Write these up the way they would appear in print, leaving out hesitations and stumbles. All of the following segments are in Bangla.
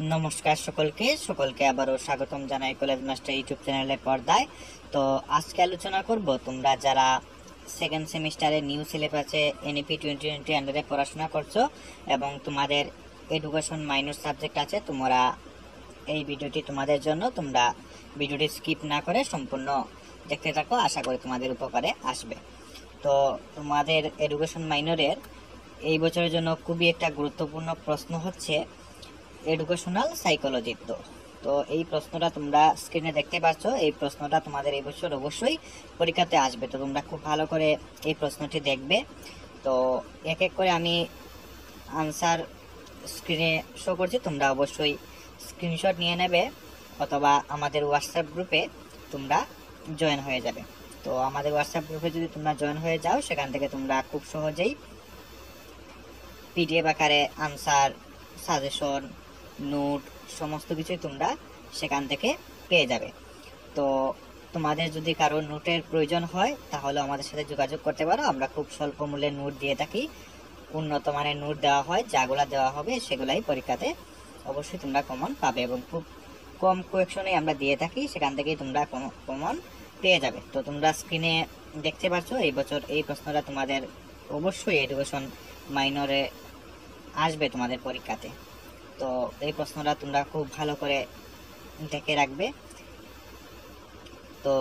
নমস্কার সকলকে আবারও স্বাগতম জানাই কলেজ মাস্টার ইউটিউব চ্যানেলের পর্দায়। তো আজকে আলোচনা করব তোমরা যারা সেকেন্ড সেমিস্টারে নিউ সিলেবাসে এনইপি 2020 আন্ডারে পড়াশোনা করছো এবং তোমাদের এডুকেশন মাইনর সাবজেক্ট আছে, তোমরা এই ভিডিওটি তোমাদের জন্য। তোমরা ভিডিওটি স্কিপ না করে সম্পূর্ণ দেখতে থাকো, আশা করি তোমাদের উপকারে আসবে। তো তোমাদের এডুকেশন মাইনরের এই বছরের জন্য খুবই একটা গুরুত্বপূর্ণ প্রশ্ন হচ্ছে এডুকেশনাল সাইকোলজি। তো এই প্রশ্নটা তোমরা স্ক্রিনে দেখতে পাচ্ছ। এই প্রশ্নটা তোমাদের এই বছর অবশ্যই পরীক্ষাতে আসবে, তো তোমরা খুব ভালো করে এই প্রশ্নটি দেখবে। তো এক এক করে আমি আনসার স্ক্রিনে শো করছি, তোমরা অবশ্যই স্ক্রিনশট নিয়ে নেবে অথবা আমাদের হোয়াটসঅ্যাপ গ্রুপে তোমরা জয়েন হয়ে যাবে। তো আমাদের হোয়াটসঅ্যাপ গ্রুপে যদি তোমরা জয়েন হয়ে যাও, সেখান থেকে তোমরা খুব সহজেই পিডিএফ আকারে আনসার, সাজেশন, নোট সমস্ত কিছুই তোমরা সেখান থেকে পেয়ে যাবে। তো তোমাদের যদি কারো নোটের প্রয়োজন হয় তাহলে আমাদের সাথে যোগাযোগ করতে পারো। আমরা খুব স্বল্প মূল্যে নোট দিয়ে থাকি, উন্নত মানের নোট দেওয়া হয়। যাগুলা দেওয়া হবে সেগুলাই পরীক্ষাতে অবশ্যই তোমরা কমন পাবে এবং খুব কম কোয়েকশনেই আমরা দিয়ে থাকি, সেখান থেকেই তোমরা কমন পেয়ে যাবে। তো তোমরা স্ক্রিনে দেখতে পাচ্ছ এই বছর এই প্রশ্নটা তোমাদের অবশ্যই এডুকেশন মাইনরে আসবে তোমাদের পরীক্ষাতে। তো এই প্রশ্নটা তোমরা খুব ভালো করে দেখে রাখবে। তো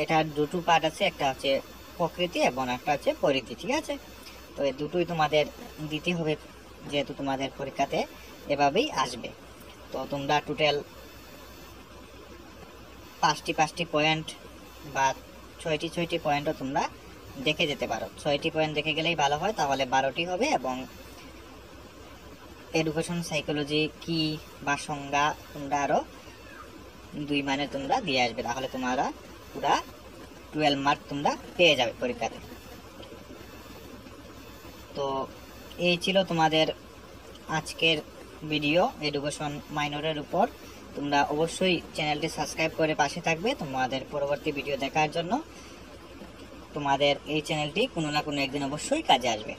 এটার দুটো পার্ট আছে, একটা হচ্ছে প্রকৃতি এবং একটা হচ্ছে পরিধি, ঠিক আছে? তো এই দুটোই তোমাদের দিতে হবে, যেহেতু তোমাদের পরীক্ষাতে এভাবেই আসবে। তো তোমরা টোটাল 5টি পয়েন্ট বা 6টি পয়েন্টও তোমরা দেখে যেতে পারো। 6টি পয়েন্ট দেখে গেলেই ভালো হয়, তাহলে 12টি হবে। এবং এডুকেশন সাইকোলজি কি বা সংজ্ঞা তোমরা আরো 2 মানে তোমরা দিয়ে আসবে, তাহলে তোমরা পুরা 12 মার্ক তোমরা পেয়ে যাবে পরীক্ষাতে। তো এই ছিল তোমাদের আজকের ভিডিও এডুকেশন মাইনরের উপর। তোমরা অবশ্যই চ্যানেলটি সাবস্ক্রাইব করে পাশে থাকবে তোমাদের পরবর্তী ভিডিও দেখার জন্য। তোমাদের এই চ্যানেলটি কোনো না কোনো একদিন অবশ্যই কাজে আসবে।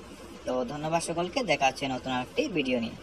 তো ধন্যবাদ সকলকে, দেখা হচ্ছে নতুন একটি ভিডিও নিয়ে।